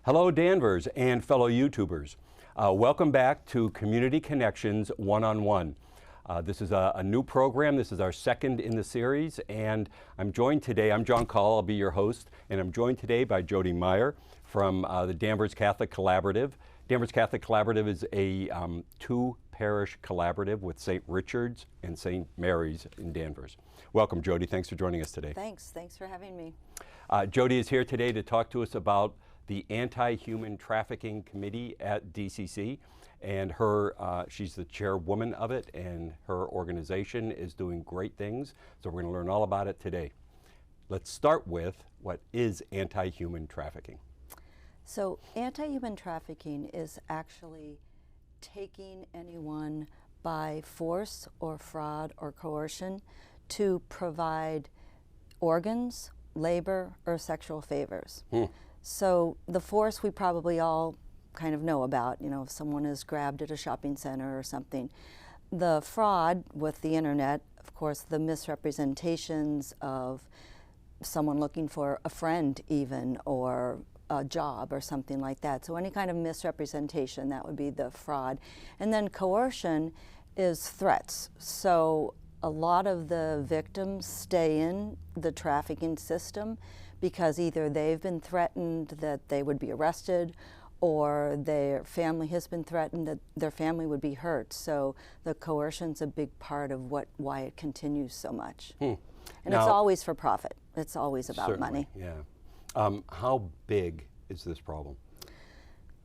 Hello Danvers and fellow YouTubers. Welcome back to Community Connections One-on-One. This is a new program. This is our second in the series, and I'm joined today, I'm John Call, I'll be your host, and I'm joined today by Jody Meyer from the Danvers Catholic Collaborative. Danvers Catholic Collaborative is a two-parish collaborative with St. Richard's and St. Mary's in Danvers. Welcome, Jody. Thanks for joining us today. Thanks for having me. Jody is here today to talk to us about the Anti-Human Trafficking Committee at DCC, and she's the chairwoman of it, and her organization is doing great things, so we're going to learn all about it today. Let's start with, what is anti-human trafficking? So anti-human trafficking is actually taking anyone by force or fraud or coercion to provide organs, labor, or sexual favors. So the force we probably all kind of know about, you know, if someone is grabbed at a shopping center or something. The fraud with the internet, of course, the misrepresentations of someone looking for a friend even, or a job or something like that. So any kind of misrepresentation, that would be the fraud. And then coercion is threats. So a lot of the victims stay in the trafficking system because either they've been threatened that they would be arrested, or their family has been threatened that their family would be hurt. So the coercion's a big part of why it continues so much. And now, it's always for profit. It's always about money. Yeah. How big is this problem?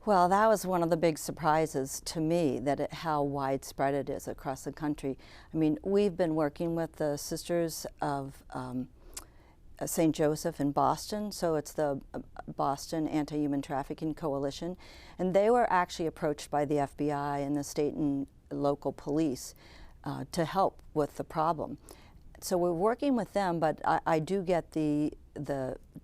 Well, that was one of the big surprises to me, that how widespread it is across the country. I mean, we've been working with the Sisters of St. Joseph in Boston, so it's the Boston Anti-Human Trafficking Coalition, and they were actually approached by the FBI and the state and local police to help with the problem. So we're working with them, but I do get the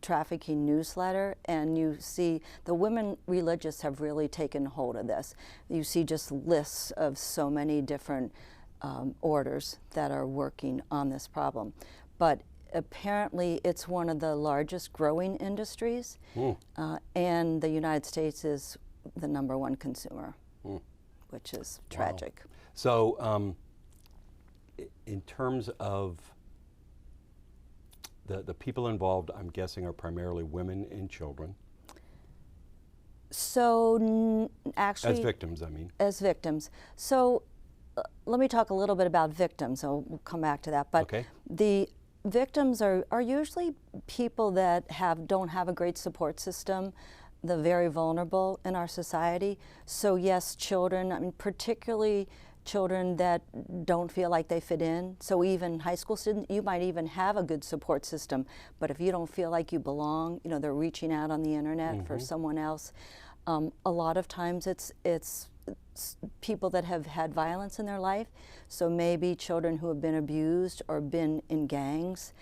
trafficking newsletter, and you see the women religious have really taken hold of this. You see just lists of so many different orders that are working on this problem. But apparently it's one of the largest growing industries, and the United States is the #1 consumer, which is tragic. Wow. So in terms of the people involved, I'm guessing are primarily women and children. So actually, as victims, I mean. As victims. So let me talk a little bit about victims, so we'll come back to that. But okay. The victims are usually people that don't have a great support system. They're very vulnerable in our society. So yes, children, I mean, particularly children that don't feel like they fit in. So even high school students, you might even have a good support system, but if you don't feel like you belong, you know, they're reaching out on the internet for someone else. A lot of times it's people that have had violence in their life, so maybe children who have been abused or been in gangs.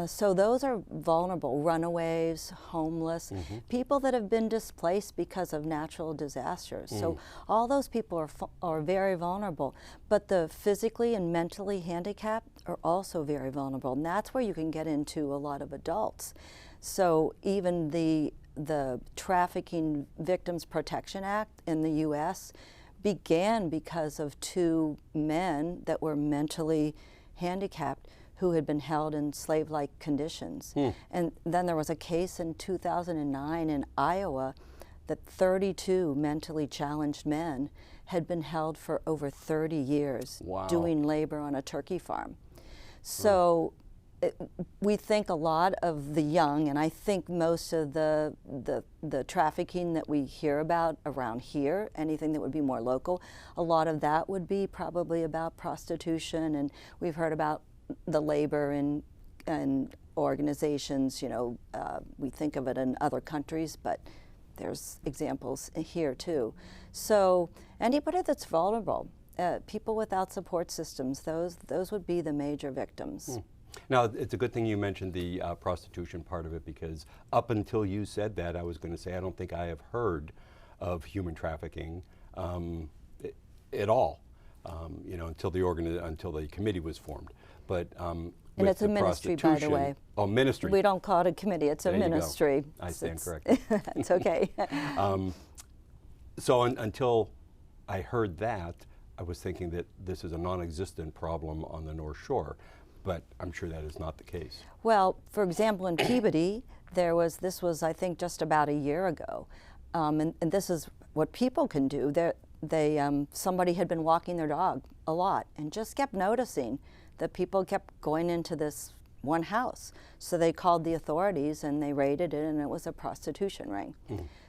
So those are vulnerable, runaways, homeless, people that have been displaced because of natural disasters. So all those people are very vulnerable, but the physically and mentally handicapped are also very vulnerable, and that's where you can get into a lot of adults. So even the Trafficking Victims Protection Act in the U.S. began because of 2 men that were mentally handicapped who had been held in slave-like conditions. And then there was a case in 2009 in Iowa that 32 mentally challenged men had been held for over 30 years doing labor on a turkey farm. So we think a lot of the young, and I think most of the trafficking that we hear about around here, anything that would be more local, a lot of that would be probably about prostitution, and we've heard about the labor and organizations, you know, we think of it in other countries, but there's examples here too. So anybody that's vulnerable, people without support systems, those would be the major victims. Now, it's a good thing you mentioned the prostitution part of it, because up until you said that, I was going to say I don't think I have heard of human trafficking at all, you know, until the committee was formed. But And it's a ministry, by the way. Oh, ministry. We don't call it a committee, it's a ministry. I stand corrected. It's okay. So until I heard that, I was thinking that this is a non-existent problem on the North Shore, but I'm sure that is not the case. Well, for example, in Peabody, this was, I think, just about a year ago, and this is what people can do. Somebody had been walking their dog a lot and just kept noticing that people kept going into this one house. So they called the authorities and they raided it, and it was a prostitution ring.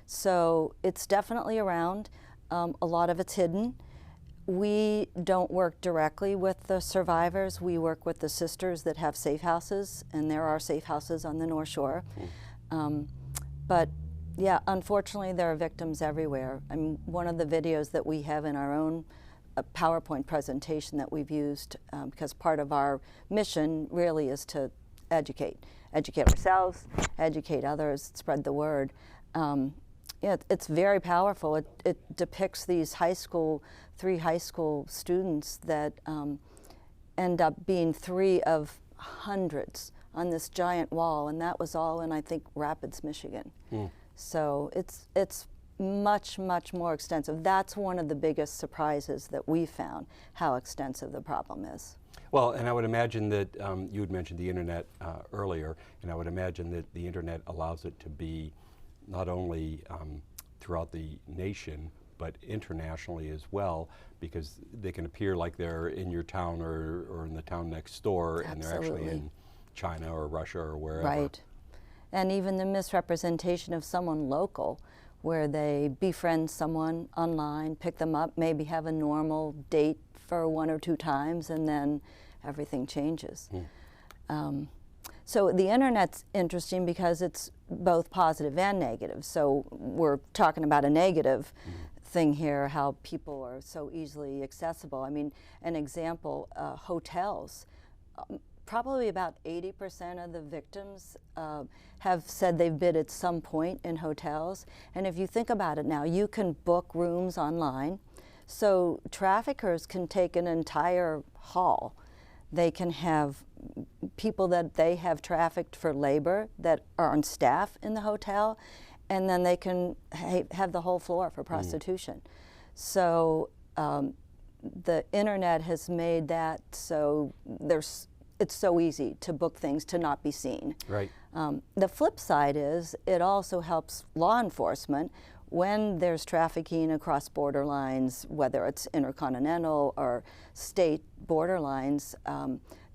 So it's definitely around. A lot of it's hidden. We don't work directly with the survivors. We work with the sisters that have safe houses, and there are safe houses on the North Shore. But yeah, unfortunately, there are victims everywhere. I mean, one of the videos that we have in our own PowerPoint presentation that we've used, because part of our mission really is to educate ourselves, educate others, spread the word. Yeah, it's very powerful. It depicts these three high school students that end up being 3 of hundreds on this giant wall, and that was all in, I think, Rapids, Michigan. So it's much, much more extensive. That's one of the biggest surprises that we found, how extensive the problem is. Well, and I would imagine that you had mentioned the internet earlier, and I would imagine that the internet allows it to be not only throughout the nation, but internationally as well, because they can appear like they're in your town or in the town next door, and they're actually in China or Russia or wherever. Right. And even the misrepresentation of someone local, where they befriend someone online, pick them up, maybe have a normal date for 1 or 2 times, and then everything changes. So the internet's interesting because it's both positive and negative. So we're talking about a negative thing here, how people are so easily accessible. I mean, an example, hotels. Probably about 80% of the victims have said they've been at some point in hotels. And if you think about it now, you can book rooms online. So traffickers can take an entire hall. They can have people that they have trafficked for labor that are on staff in the hotel, and then they can have the whole floor for prostitution. So the internet has made that so it's so easy to book things to not be seen. Right. The flip side is it also helps law enforcement when there's trafficking across border lines, whether it's intercontinental or state border lines.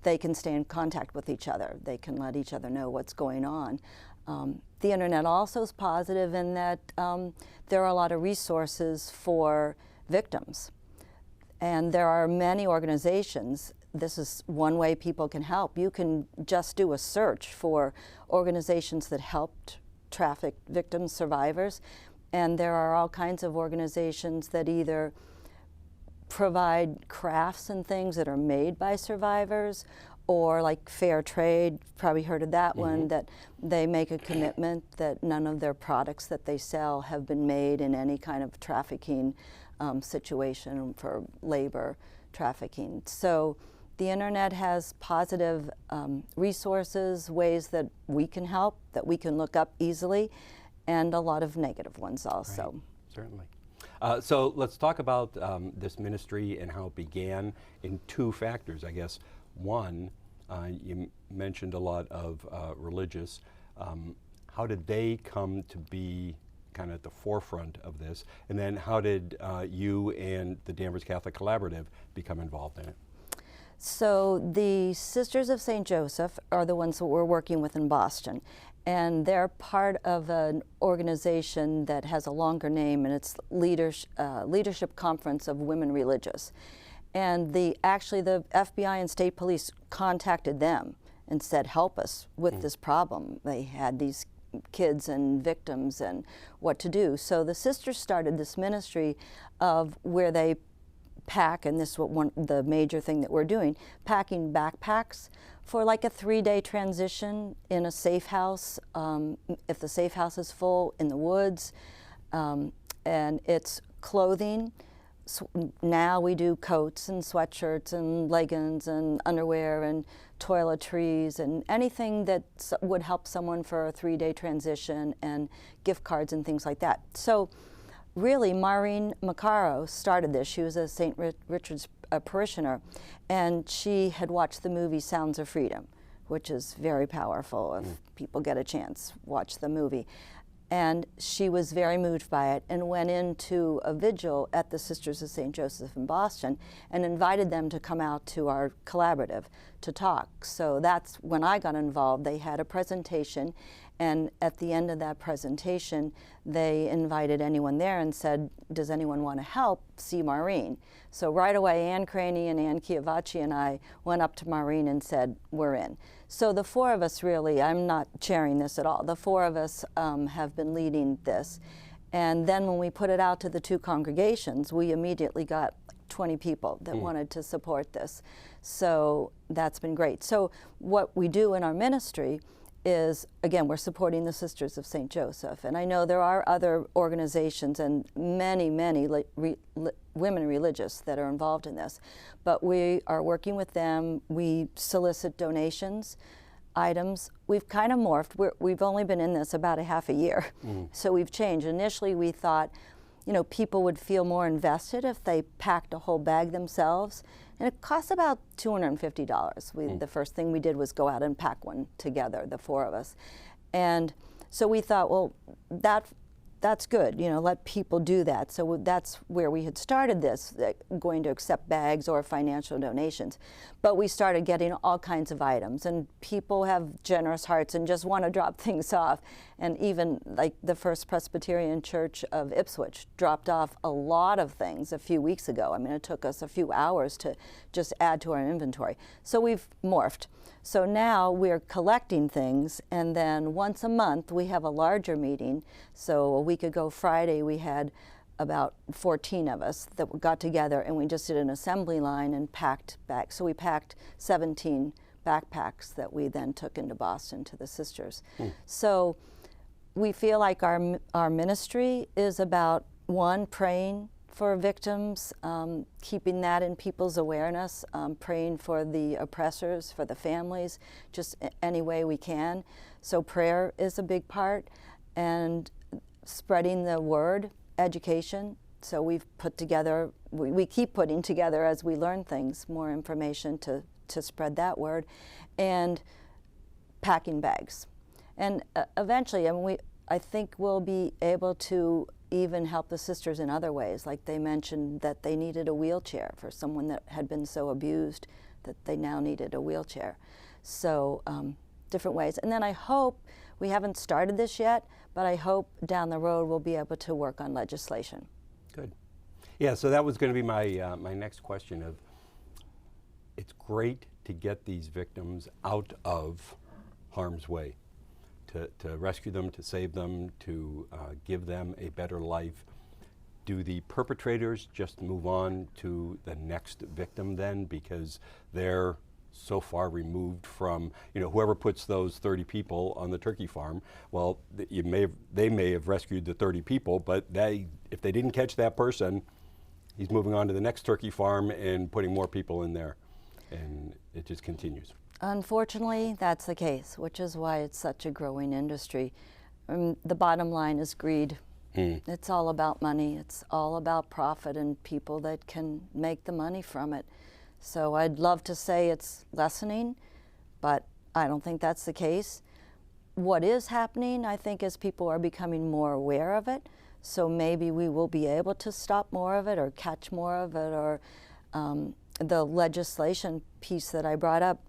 They can stay in contact with each other. They can let each other know what's going on. The internet also is positive in that there are a lot of resources for victims. And there are many organizations. This is one way people can help. You can just do a search for organizations that helped trafficked victims, survivors, and there are all kinds of organizations that either provide crafts and things that are made by survivors, or like Fair Trade, probably heard of that one, that they make a commitment that none of their products that they sell have been made in any kind of trafficking situation for labor trafficking. So the internet has positive resources, ways that we can help, that we can look up easily, and a lot of negative ones also. Right. Certainly. So let's talk about this ministry and how it began in 2 factors, I guess. One, you mentioned a lot of religious. How did they come to be kind of at the forefront of this? And then how did you and the Danvers Catholic Collaborative become involved in it? So the Sisters of St. Joseph are the ones that we're working with in Boston. And they're part of an organization that has a longer name, and it's Leadership Conference of Women Religious. And actually the FBI and state police contacted them and said, help us with this problem. They had these kids and victims and what to do. So the sisters started this ministry of where they pack, and this is the major thing that we're doing, packing backpacks for like a 3-day transition in a safe house, if the safe house is full, in the woods. And it's clothing, now we do coats and sweatshirts and leggings and underwear and toiletries and anything that would help someone for a 3-day transition, and gift cards and things like that. So really, Maureen Maccaro started this. She was a St. Richard's parishioner, and she had watched the movie Sounds of Freedom, which is very powerful. If people get a chance, watch the movie. And she was very moved by it and went into a vigil at the Sisters of St. Joseph in Boston and invited them to come out to our collaborative to talk. So that's when I got involved. They had a presentation, and at the end of that presentation, they invited anyone there and said, does anyone want to help? See Maureen. So right away, Ann Craney and Ann Chiavacci and I went up to Maureen and said, we're in. So the four of us really, I'm not chairing this at all, the four of us have been leading this. And then when we put it out to the 2 congregations, we immediately got 20 people that wanted to support this. So that's been great. So what we do in our ministry is, again, we're supporting the Sisters of St. Joseph. And I know there are other organizations and many women religious that are involved in this. But we are working with them. We solicit donations, items. We've kind of morphed. We've only been in this about a half a year. So we've changed. Initially, we thought, you know, people would feel more invested if they packed a whole bag themselves. And it costs about $250. The first thing we did was go out and pack one together, the four of us. And so we thought, well, that's good, you know, let people do that. So that's where we had started this, going to accept bags or financial donations. But we started getting all kinds of items, and people have generous hearts and just want to drop things off. And even like the First Presbyterian Church of Ipswich dropped off a lot of things a few weeks ago. I mean, it took us a few hours to just add to our inventory. So we've morphed. So now we're collecting things, and then once a month we have a larger meeting. So a week ago Friday we had about 14 of us that got together, and we just did an assembly line and packed back. So we packed 17 backpacks that we then took into Boston to the sisters. So we feel like our ministry is about, one, praying for victims, keeping that in people's awareness, praying for the oppressors, for the families, just any way we can. So prayer is a big part, and spreading the word, education. So we've put together, we keep putting together as we learn things, more information to spread that word, and packing bags. And eventually, I think we'll be able to even help the sisters in other ways. Like they mentioned that they needed a wheelchair for someone that had been so abused that they now needed a wheelchair. So different ways. And then I hope, we haven't started this yet, but I hope down the road we'll be able to work on legislation. Good. Yeah, so that was going to be my, my next question of, it's great to get these victims out of harm's way, to rescue them, to save them, to give them a better life. Do the perpetrators just move on to the next victim then, because they're so far removed from, you know, whoever puts those 30 people on the turkey farm? Well, they may have rescued the 30 people, but if they didn't catch that person, he's moving on to the next turkey farm and putting more people in there, and it just continues. Unfortunately, that's the case, which is why it's such a growing industry. The bottom line is greed. It's all about money. It's all about profit and people that can make the money from it. So I'd love to say it's lessening, but I don't think that's the case. What is happening, I think, is people are becoming more aware of it. So maybe we will be able to stop more of it or catch more of it, or the legislation piece that I brought up.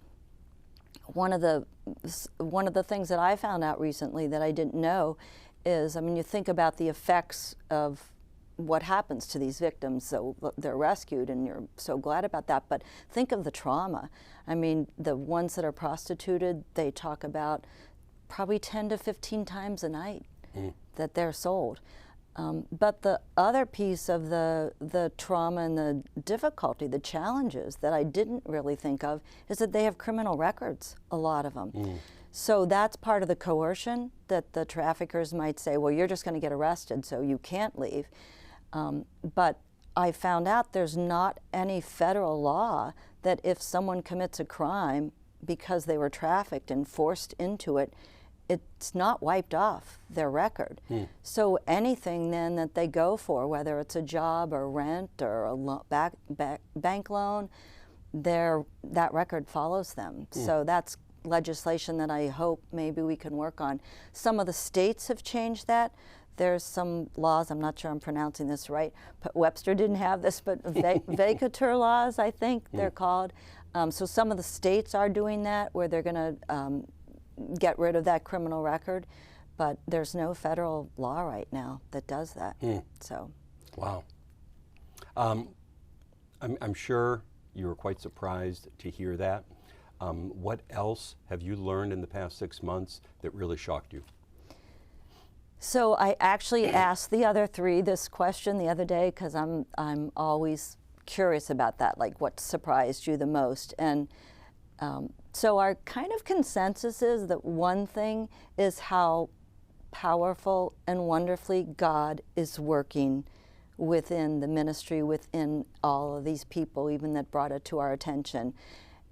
One of the things that I found out recently that I didn't know is, I mean, you think about the effects of what happens to these victims. So they're rescued, and you're so glad about that. But think of the trauma. I mean, the ones that are prostituted, they talk about probably 10 to 15 times a night that they're sold. But the other piece of the trauma and the difficulty, the challenges that I didn't really think of, is that they have criminal records, a lot of them. So that's part of the coercion, that the traffickers might say, well, you're just going to get arrested, so you can't leave. But I found out there's not any federal law that if someone commits a crime because they were trafficked and forced into it, it's not wiped off their record. So anything then that they go for, whether it's a job or rent or a bank loan, that record follows them. So that's legislation that I hope maybe we can work on. Some of the states have changed that. There's some laws, I'm not sure I'm pronouncing this right, but Webster didn't have this, but vacatur laws, I think they're called. So some of the states are doing that, where they're going to get rid of that criminal record, but there's no federal law right now that does that. So, wow. I'm sure you were quite surprised to hear that. What else have you learned in the past 6 months that really shocked you? So I actually asked the other three this question the other day, because I'm always curious about that, like what surprised you the most. And so our kind of consensus is that one thing is how powerful and wonderfully God is working within the ministry, within all of these people, even that brought it to our attention,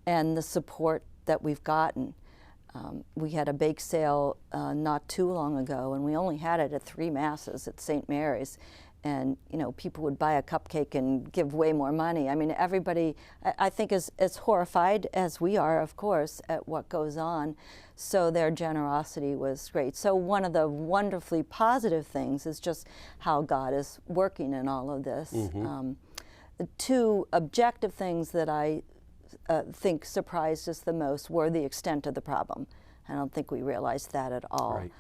and the support that we've gotten. We had a bake sale not too long ago, and we only had it at 3 masses at St. Mary's. And you know, people would buy a cupcake and give way more money. I mean, everybody, I think, is as horrified as we are, of course, at what goes on. So their generosity was great. So one of the wonderfully positive things is just how God is working in all of this. The two objective things that I think surprised us the most were the extent of the problem. I don't think we realized that at all. Right.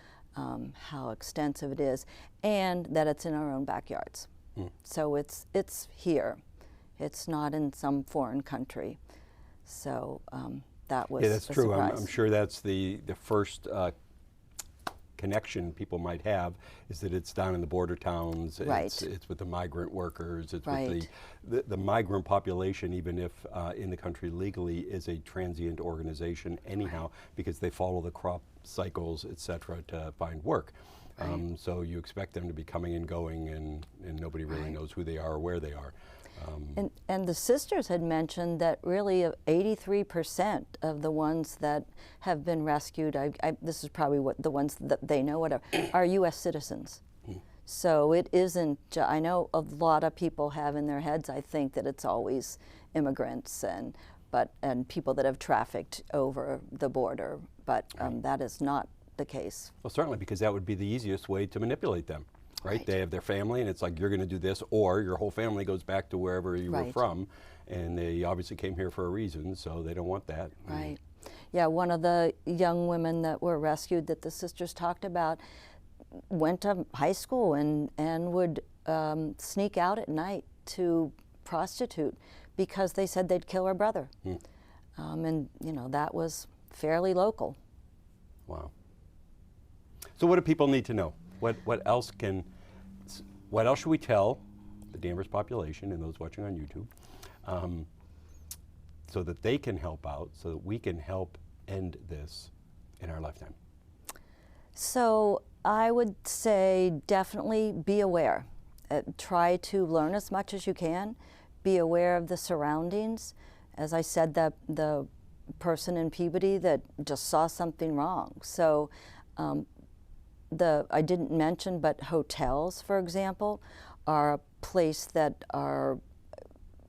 How extensive it is, and that it's in our own backyards. So it's here. It's not in some foreign country. So that was that's true. surprise. I'm sure that's the first connection people might have, is that it's down in the border towns. Right. It's with the migrant workers. It's right. with the migrant population, even if in the country legally, is a transient organization anyhow, right, because they follow the crop cycles, et cetera, to find work. Right. So you expect them to be coming and going, and nobody really right. knows who they are or where they are. And the sisters had mentioned that really 83% of the ones that have been rescued, this is probably what the ones that they know, whatever, are U.S. citizens. So it isn't, I know a lot of people have in their heads, I think, that it's always immigrants and people that have trafficked over the border, but that is not the case. Well, certainly, because that would be the easiest way to manipulate them. Right? Right. They have their family, and it's like, you're going to do this, or your whole family goes back to wherever you right. were from, and they obviously came here for a reason, so they don't want that. Right. Yeah, one of the young women that were rescued that the sisters talked about went to high school and would sneak out at night to prostitute because they said they'd kill her brother. And, you know, that was fairly local. Wow. So what do people need to know? What else should we tell the Danvers population and those watching on YouTube, so that they can help out, so that we can help end this in our lifetime? So I would say definitely be aware. Try to learn as much as you can. Be aware of the surroundings. As I said, the person in Peabody that just saw something wrong. So I didn't mention, but hotels, for example, are a place that are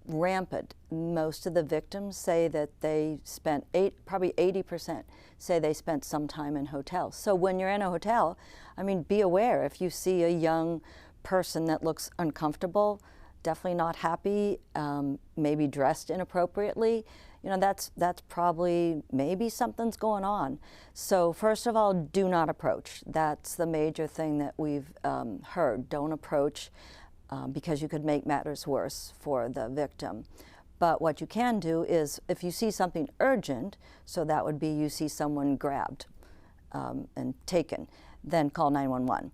rampant. Most of the victims say that they spent probably 80% say they spent some time in hotels. So when you're in a hotel, I mean, be aware. If you see a young person that looks uncomfortable, definitely not happy, maybe dressed inappropriately, you know, that's probably, maybe something's going on. So first of all, do not approach. That's the major thing that we've heard. Don't approach because you could make matters worse for the victim. But what you can do is, if you see something urgent, so that would be you see someone grabbed and taken, then call 911.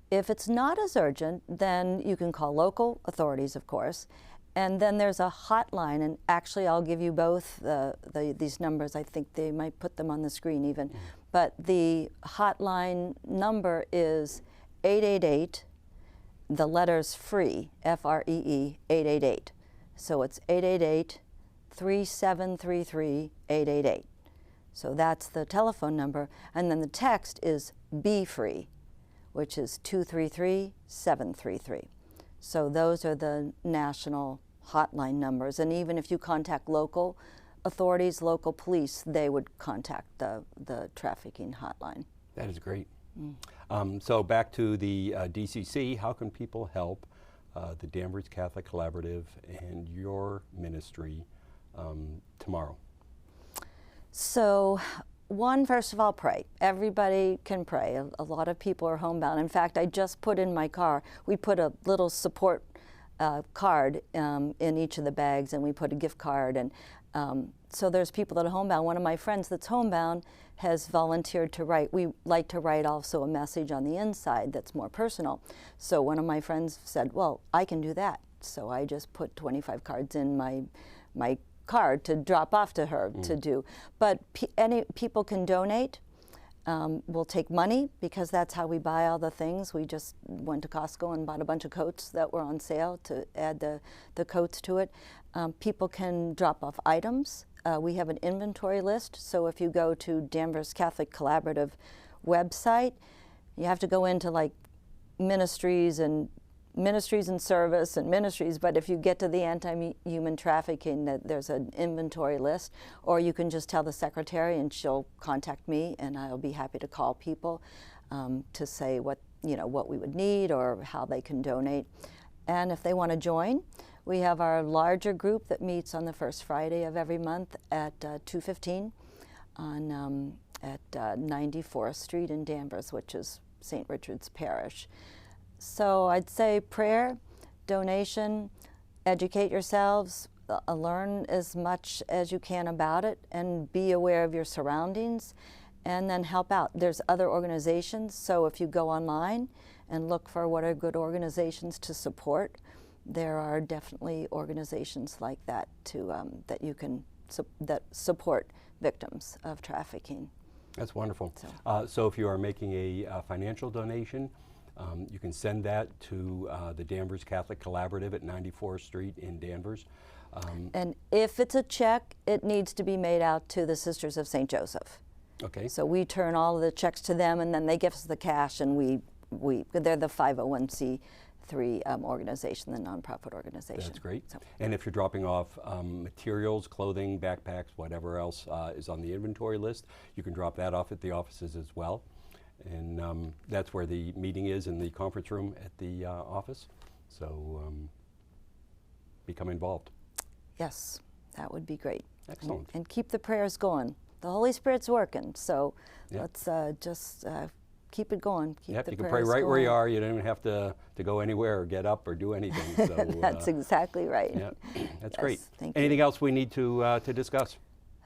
If it's not as urgent, then you can call local authorities, of course. And then there's a hotline, and actually I'll give you both these numbers. I think they might put them on the screen even. But the hotline number is the letters FREE, F-R-E-E, 888. So it's 888-3733-888. So that's the telephone number. And then the text is Be Free, which is 233-733. So those are the national hotline numbers. And even if you contact local authorities, local police, they would contact the trafficking hotline. That is great. So back to the DCC, how can people help the Danvers Catholic Collaborative and your ministry tomorrow? So, first of all, pray. Everybody can pray. A lot of people are homebound. In fact, I just put in my car, we put a little support card in each of the bags, and we put a gift card. And so there's people that are homebound. One of my friends that's homebound has volunteered to write. We like to write also a message on the inside that's more personal. So one of my friends said, well, I can do that. So I just put 25 cards in my card to drop off to her to do. But people can donate. We'll take money because that's how we buy all the things. We just went to Costco and bought a bunch of coats that were on sale to add the coats to it. People can drop off items. We have an inventory list, so if you go to Danvers Catholic Collaborative website, you have to go into like ministries and service and ministries, but if you get to the anti-human trafficking, there's an inventory list, or you can just tell the secretary and she'll contact me, and I'll be happy to call people to say what we would need or how they can donate. And if they want to join, we have our larger group that meets on the first Friday of every month at 2:15 at 94th Street in Danvers, which is St. Richard's Parish. So I'd say prayer, donation, educate yourselves, learn as much as you can about it, and be aware of your surroundings, and then help out. There's other organizations, so if you go online and look for what are good organizations to support, there are definitely organizations like that that you can that support victims of trafficking. That's wonderful. So if you are making a financial donation, you can send that to the Danvers Catholic Collaborative at 94th Street in Danvers. And if it's a check, it needs to be made out to the Sisters of St. Joseph. Okay. So we turn all of the checks to them, and then they give us the cash, and they're the 501c3 organization, the nonprofit organization. That's great. So. And if you're dropping off materials, clothing, backpacks, whatever else is on the inventory list, you can drop that off at the offices as well. And that's where the meeting is, in the conference room at the office. So become involved. Yes, that would be great. Excellent. And keep the prayers going. The Holy Spirit's working, so let's just keep it going. Keep the you can pray right going. where you are. You don't even have to go anywhere or get up or do anything. So, that's exactly right. Yeah, that's great. Thank Anything you. else we need to discuss?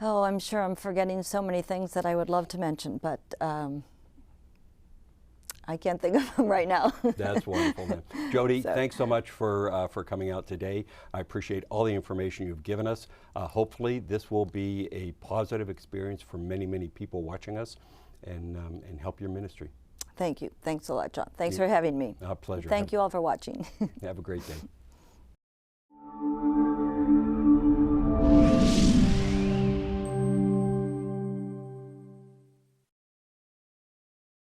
Oh, I'm sure I'm forgetting so many things that I would love to mention, but I can't think of them right now. That's wonderful, man. Jody, thanks so much for coming out today. I appreciate all the information you've given us. Hopefully this will be a positive experience for many, many people watching us and help your ministry. Thank you. Thanks a lot, John. Thanks for having me. A pleasure. Thank you all for watching. Have a great day.